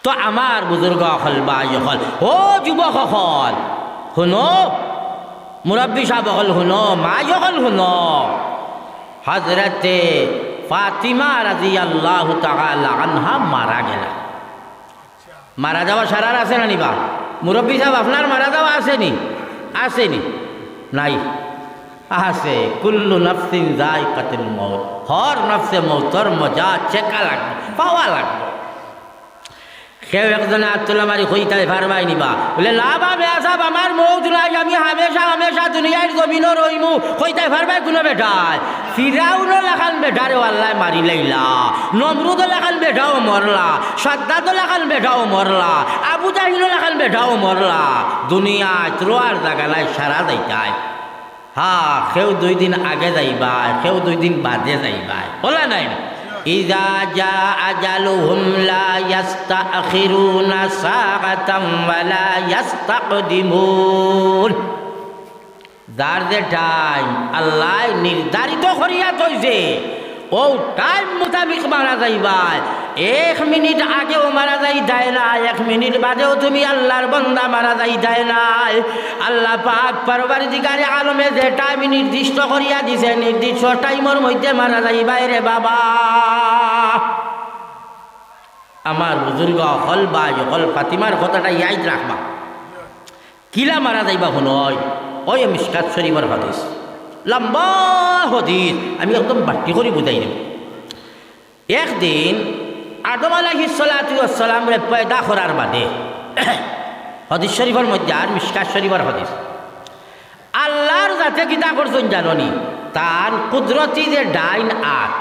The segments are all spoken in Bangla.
তো আমার বুজুর্গ হল বা হল ও যুবক হল শুনো, মুরব্বী সাহেব হল শুনো, মা হল শুনো, হজরতে ফাতিমা রাদিয়াল্লাহু তাআলা আনহা মারা গেল। মারা যাওয়া সারার আছে না নিবা? মুরব্বী সাহেব আপনার মারা যাওয়া আসেনি? আসেনি? নাই আছে। কুল্লু নফসিন যায়কাতুল মউত, হর নফসে মৌতর মজা চেকা লাগবে, পাওয়া লাগবে। কেউ একজনে আত্মলা মারি কইতাই পারবাই নিবা বলে না বাবে আসাব আমার মৌত নাই, আমি হামেশা হামেশা দুনিয়ার জমিনও রইমু, কইতাই পারবাই কোনো বেটায়? ফিরাউনও লেখান বেটারে আল্লাহ মারি লাইলা, নমরুদও লেখান বেটাও মরলা, সাদ্দাদও লেখান বেটাও মরলা, আবু জাহিলও লেখান বেটাও মরলা। দুনিয়ায় রোয়ার জায়গা নাই, সারা যাইতাই। হ্যাঁ, কেউ 2 দিন আগে যাইবাই, কেউ 2 দিন বাদে যাইবাই, বলা নাই না? ইযা জা আজালুহুম লা ইস্তাখিরুনা সাআতাম ওয়া লা ইস্তাকদিমুন। যার যে টাইম আল্লাহ নির্ধারিত করিয়া থইছে, ও টাইম মোতাবিক মারা যাইবাই। 1 মিনিট আগেও মারা যাই দেয় না, 1 মিনিট বাদেও তুমি আল্লাহর বান্দা মারা যাই দেয় নাই। আল্লাহ পাক পরবর্তীকারে আলমে যে টাইম নির্দিষ্ট করিয়া দিছে, নির্দিষ্ট টাইমের মধ্যে মারা যাইবাই রে বাবা। আমার বুজুর্গ হল বা হল ফাতিমার কথাটা ইয়াদ রাখবা। কিলা মারা যাইবা শুনয়, ওই মিশকাত শরীফের হাদিস, লম্বা হাদিস, আমি একদম বাটি করে বুঝাই দেব। একদিন আদম আলাইহিস সালাতু ওয়াস সালামরে পয়দা করার বাদে, হাদিস শরীফের মধ্যে আর মিশকাত শরীফের হাদিস, আল্লাহর যাতে কিতা করছেন জাননি, তার কুদরতি যে ডাইন আত,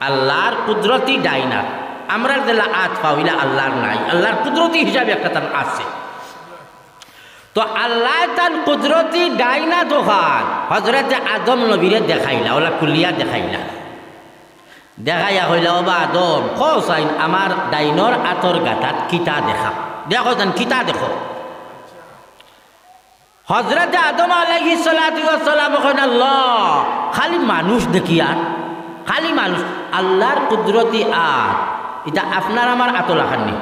আল্লাহর কুদরতি ডাইন আত, আমরা যেলা আত পাইলা আল্লাহর নাই, আল্লাহর কুদরতি হিসাবে একটা তার আছে। তো আল্লাহ তার কুদরতি ডাইনা দোকান হজরতে আদম নবীরে দেখাইলা, ওলা কুলিয়া দেখাইলা, দেখাইয়া হইলা ওবা আদম কসাইন আমার ডাইনর আতর গাঁথাত কিতা দেখা, দেখো যেন কিতা দেখো। হজরতে আদম আলাইহিস সালাতু ওয়াস সালাম কইন আল্লাহ খালি মানুষ দেখি, আর খালি মানুষ, আল্লাহর কুদরতি আর এটা আপনার আমার আতলা খাননি,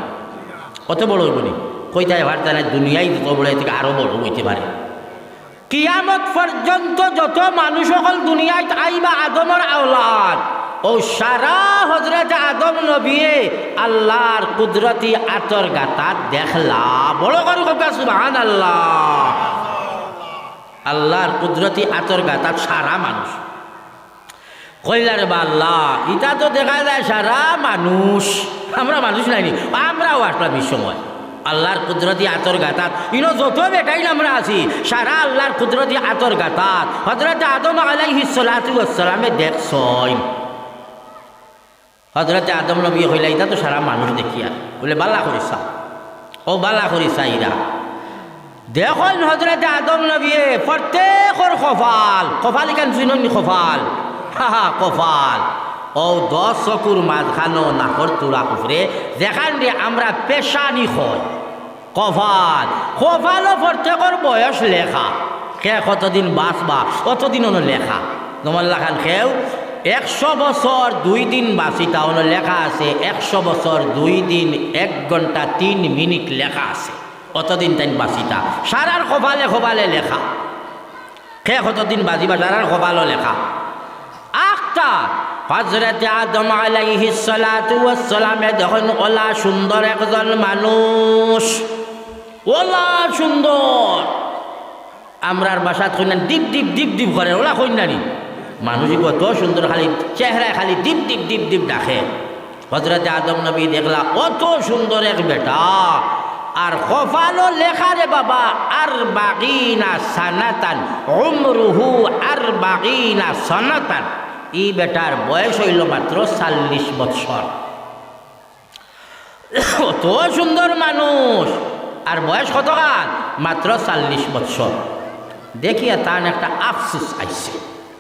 কত বড় হইবনি? কইতাই ভারতা নাই, দুনিয়ায় যত বড় থেকে আরো বড় হইতে পারে। কিয়ামত পর্যন্ত যত মানুষ সকল দুনিয়ায় আইবা আদমের আওলাদ, ও সারা হজরত আদম নবীয়ে আল্লাহর কুদরতি আতর গাঁথাত দেখলা। বড় করে কইবা সুবহানাল্লাহ। আল্লাহর কুদরতি আতর গাঁথাত সারা মানুষ কইলারে বা আল্লাহ, এটা তো দেখা যায় সারা মানুষ, আমরা মানুষ নাইনি, আমরাও আসলাম এই সময় আল্লাহর কুদরতি আতর গাঁথাত, ইনো যত বেটাইল আমরা আছি সারা আল্লাহর কুদরতি আতর গাঁথাত হজরত আদম আলাইহিস সালাতু ওয়াস সালামে দেখছই। হজরতে আদম নবী হইলা এটা তো সারা মানুষ দেখিয়া বলে বালা করিসা, ও বালা করিসা ইরা দেখুন হজরতে আদম নবী প্রত্যেকর কপাল, কপাল কেন শুনুন কপাল, হা কপাল, ও 10 চকুর মাঝখানো নাকর তুলা উপরে যেখান দিয়ে আমরা পেশানি হয় কপাল, কপালও প্রত্যেকর বয়স লেখা, কে কতদিন বাঁচবা অতদিন অন্য লেখা। তোমার লেখান খেউ 100 বছর 2 দিন বাঁচিতা অন্য লেখা আছে, 100 বছর 2 দিন 1 ঘন্টা 3 মিনিট লেখা আছে, অতদিন তাই বাঁচিতা। সারার কপালে কপালে লেখা, কে কতদিন বাঁচিবা সারার কপালও লেখা। আখটা হযরত আদম আলাইহিস সালাতু ওয়াস সালামে দেখুন ওলা সুন্দর একজন মানুষ, ওলা সুন্দর, আমরার বাসাত কইনা ডিপ ডিপ ডিপ ডিপ করে, ওলা কইনানি মানুষই কত সুন্দর, খালি চেহারায় খালি ডিপ ডিপ ডিপ ডিপ ডাকে। হযরত আদম নবী দেখলা অত সুন্দর এক বেটা, আর কপালও লেখা রে বাবা 40 সানাতান, উমরুহু 40 সানাতান, এই বেটার বয়স হইল মাত্র 40 বছর। কত সুন্দর মানুষ, আর বয়স কত কাল? মাত্র 40 বছর। দেখিয়া তার একটা আফসুস আইছে,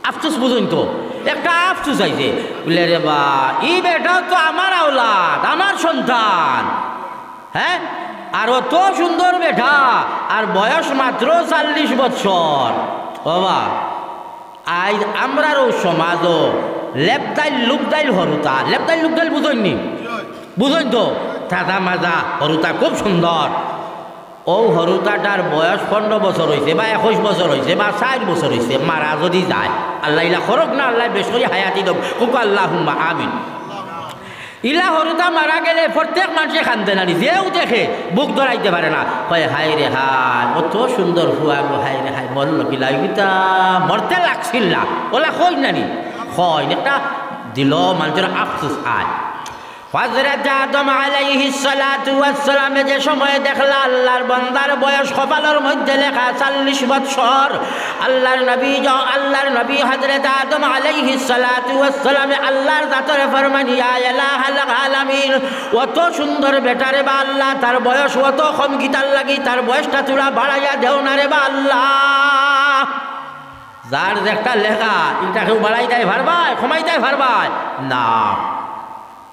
আফসুস বুঝুন তো, একটা আফসুস আইছে, বলে রে বা এই বেটাও তো আমার আওলাদ, আমার সন্তান, হ্যাঁ, আর অত সুন্দর বেটা, আর বয়স মাত্র 40 বছর। বাবা আজ আমরারও সমাজও লেপদাইল লুকদাইল হরুতা, লেপদাইল লুকদাইল বুঝইনি, বুঝইন তো, থাকা মাজা হরুতা খুব সুন্দর। ও হরুতাটার বয়স 15 বছর হয়েছে বা 21 বছর হয়েছে বা 4 বছর হয়েছে, মারা যদি যায় আল্লাহ ইলা খরক না আল্লাহ বেসরি হায়াতি দব কুক আল্লাহুম্মা আমিন। ইলা হরুতা মারা গেলে প্রত্যেক মানুষে কান্দে নানি, যেও দেখে বুক ধরাইতে পারে না, কয় হাই রে হাই অত সুন্দর হুয়া গো, হাই রে হাই মরল কিলা ইটা মরতে লাগছিল না, ওলা কই নানি কয় একটা দিল মানুষের আফসোস আয়। হযরত আদম আলাইহিস সালাতু ওয়াস সালাম যে সময় দেখলা আল্লাহর বান্দার বয়স কপালের মধ্যে লেখা 40 বছর, আল্লাহর নবী হযরত আদম আলাইহিস সালাতু ওয়াস সালাম আল্লাহর জাতরে ফরমানি ইয়া ইলাহাল আলামিন, অত সুন্দর বেটারে বা আল্লাহ তার বয়স অত কম গিতার লাগি তার বয়সটা তোরা বাড়াইয়া দেও না রে বা আল্লাহ। যার একটা লেখা এটা কেউ বাড়াই দেয় ভারবাই কমাই দেয় ভারবাই না,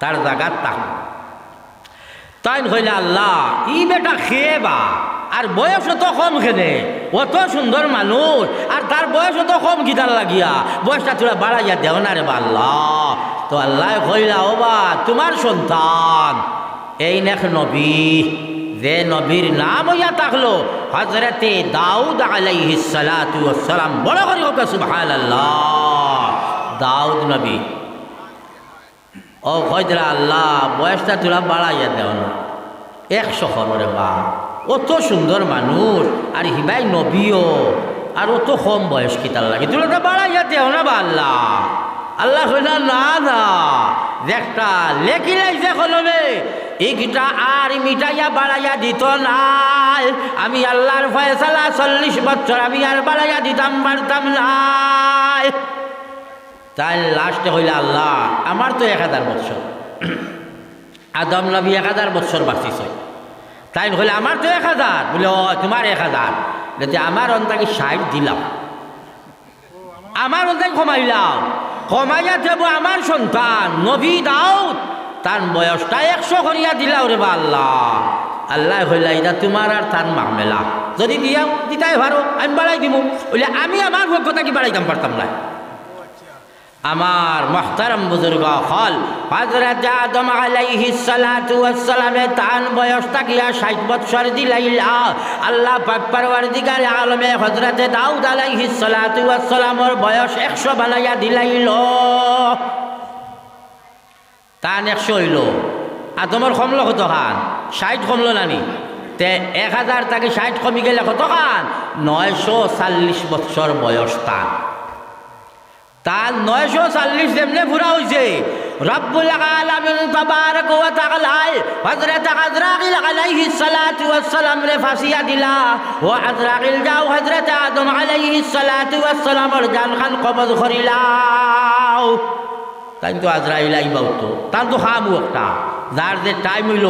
তার জায়গার তাক তাই হইলে আল্লাহ ই বেটা খেয়ে বা আর বয়স তো কম খেলে অত সুন্দর মানুষ আর তার বয়স তো কম গিটার লাগিয়া বয়সটা তোরা বাড়াইয়া দেও না রে বা আল্লাহ। তো আল্লাহ কইলা ও বা তোমার সন্তান এই নেক নবী, যে নবীর নাম হইয়া থাকলো হযরতে দাউদ আলাইহিস সালাতু ওয়াস সালাম, বড় করে হোক সুবহানাল্লাহ। দাউদ নবী ও কইরা আল্লাহ বয়সটা তোরা বাড়াইয়া দেও না 100 খবরে বা অত সুন্দর মানুষ আর হিবাই নবীও আর অত কম বয়স কি তার লাগে তোরা তো বাড়াইয়া দেও না বা আল্লাহ। আল্লাহ কইলা না না দেখটা লেখিলাই যে কলমে এইটা আর মিটাইয়া বাড়াইয়া দিত নাই, আমি আল্লাহর ফয়সালা 40 বছর আমি আর বাড়াইয়া দিতাম পারতাম নাই। তাই লাস্টে হইলে আল্লাহ আমার তো 1000 বছর, আদম নবী 1000 বছর বাঁচিস, তাই হইলে আমার তো 1000, বলে ও তোমার 1000, যদি আমার অন্তাকে 60 দিলাম, আমার অন্তাকে কমাইলাম, কমাইয়া দেব আমার সন্তান নবী দাউদ তার বয়সটা 100 করিয়া দিলাও রে বা আল্লাহ। আল্লাহ হইলা এটা তোমার আর তার মামেলা, যদি দিয়া দিতাই ভালো আমি বাড়াই দিব, বলে আমি আমার ভোগ্যতা কি বাড়াইতাম পারতাম না। আমার মুহতারাম বুজুর্গ হল হযরত আদম আলাইহিস সালাতু ওয়াস সালামে তার বয়স তাকিয়া 60 বছর দিলাইলা, আল্লাহ পাক পরওয়ারদিগার আলমে হযরত দাউদ আলাইহিস সালাতু ওয়াস সালামের বয়স 100 বানাইয়া দিলাইল। তান 100 হইল, আদমের কমলো কত খান 60 কমলো নানি, তে 1000 থেকে 60 কমি গেলে কত খান 940 বছর বয়স তার। তার 940 যেমনে পুরা হয়েছে রব্বুল আলামিন তাবারক ওয়া তাআলা হযরত আজরাইল আলাইহিস সালাতু ওয়াস সালাম রে ফাঁসিয়া দিলা, ও আজরাইল যাও হযরত আদম আলাইহিস সালাতু ওয়াস সালামের জান খান কবজ করিলাও। তাই তো আজরাইল আইবাও তো তার তো খামু একটা যার যে টাইম হইল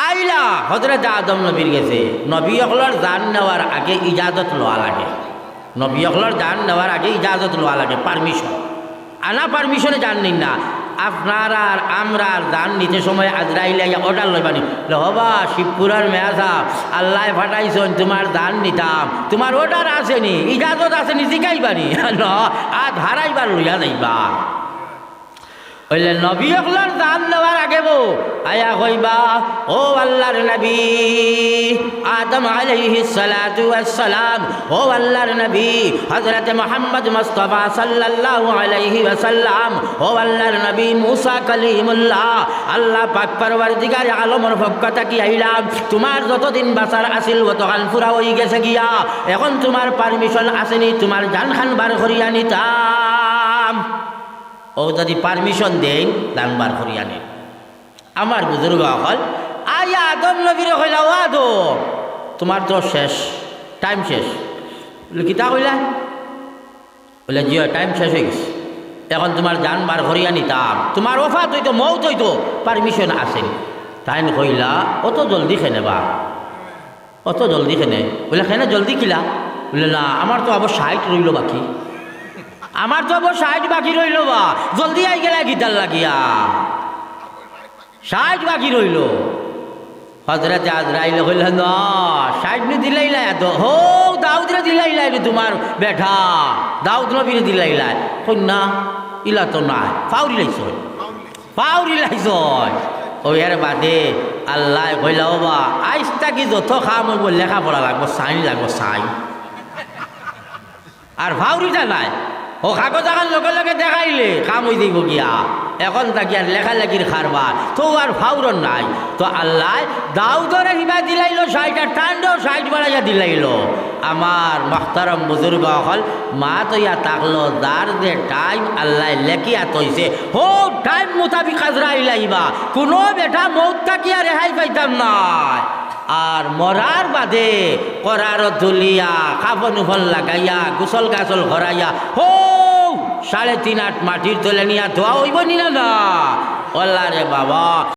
আইলা হযরত আদম নবীর গেছে। নবী হকলার জান নেওয়ার আগে ইজাজত লওয়া লাগে, নবী হকলার জান নেওয়ার আগে ইজাজত লওয়া লাগে, পারমিশন। আনা পারমিশনে জান নিন না, আপনার আর আমরা আর জান নিতে সময় আজরাইল অর্ডার লইবানি হবা শিবপুরার মেয়া সাহেব আল্লাহ ফাটাইছেন তোমার জান নিতাম, তোমার অর্ডার আসেনি ইজাজত আসেনি জিকাইবানি ন আজ হারাইবার লইয়া যাইবা। বললে নবী হকলার জান নেওয়ার আগে বো আয়া কইবা ও আল্লাহর নবী আদম আলাইহিস সালাতু ওয়াস সালাম, ও আল্লাহর নবী হযরত মুহাম্মদ মুস্তাফা সাল্লাল্লাহু আলাইহি ওয়াসাল্লাম, ও আল্লাহর নবী মুসা কালিমুল্লাহ, আল্লাহ পাক পরওয়ারদিগার আলমের পক্ষ থেকে আইলাম, তোমার যতদিন বাঁচার আসিল ততক্ষণ পুরা হয়ে গেছে গিয়া, এখন তোমার পারমিশন আসেনি তোমার জান খান বার করিয়া নিতাম। ও যদি পারমিশন দেন দান বার করিয়া নেন। আমার বুজুর্গ হল আয়া আদম নবীর কইলা ও আদম তোমার তো শেষ টাইম শেষ, কিতা কইলা বলে জি টাইম শেষ হয়ে গেছে, এখন তোমার জান বার করিয়া নিতাম, তোমার ওফাত হইতো মৌত হইতো পারমিশন আসেনি। তাই কইলা অত জলদি খেনে বা অত জলদি খেনে, বলে খেনে জলদি খিলা, বলে না আমার তো আবার 60 রইল বাকি, আমার তো আবার 60 বাকি রইল বা জলদি আই গেলা গিটার লাগিয়া 60 বাকি রইল। হযরত আজরাইল কইল না 60 নি দিলাইলা এত হো দাউদ রে দিলাইলা তোমার বেঠা দাউদ নবীরে দিলাইলা, কই না ইলা তো নাই ফাউরি লাইছ ওয়ার বাদে আল্লাহ কইলা বাবা আইসটা কি যত খাম হইব লেখাপড়া লাগবো সাইন লাগবো সাইন আর ভাউরিটা নাই ও কাগজ আগান লগে লগে দেখাইলে কাম হয়ে দিব গিয়া এখন তাকি আর লেখালেখির খারবার তো আর ফাউরন নাই তো আল্লাহ দাউদরে হিবা দিলাইল 60টা টান্ডও 60 বাড়াইয়া দিলাইল আমার মাহতারম বুজুর্গ হল মা তৈয়া তাকলো যার যে টাইম আল্লাহ লেখিয়া তৈছে হো টাইম মোতাবিক আজরাইল লাইবা কোনো বেটা মৌত থাকিয়া রেহাই পাইতাম নাই আর মরার বাদে করার তুলিয়া কাপন উফল লাগাইয়া গুসল গাছল ঘরাইয়া হো 3.5 হাত মাটির তলে নিয়া ধোয়া হইব নি না ওল্লা রে বাবা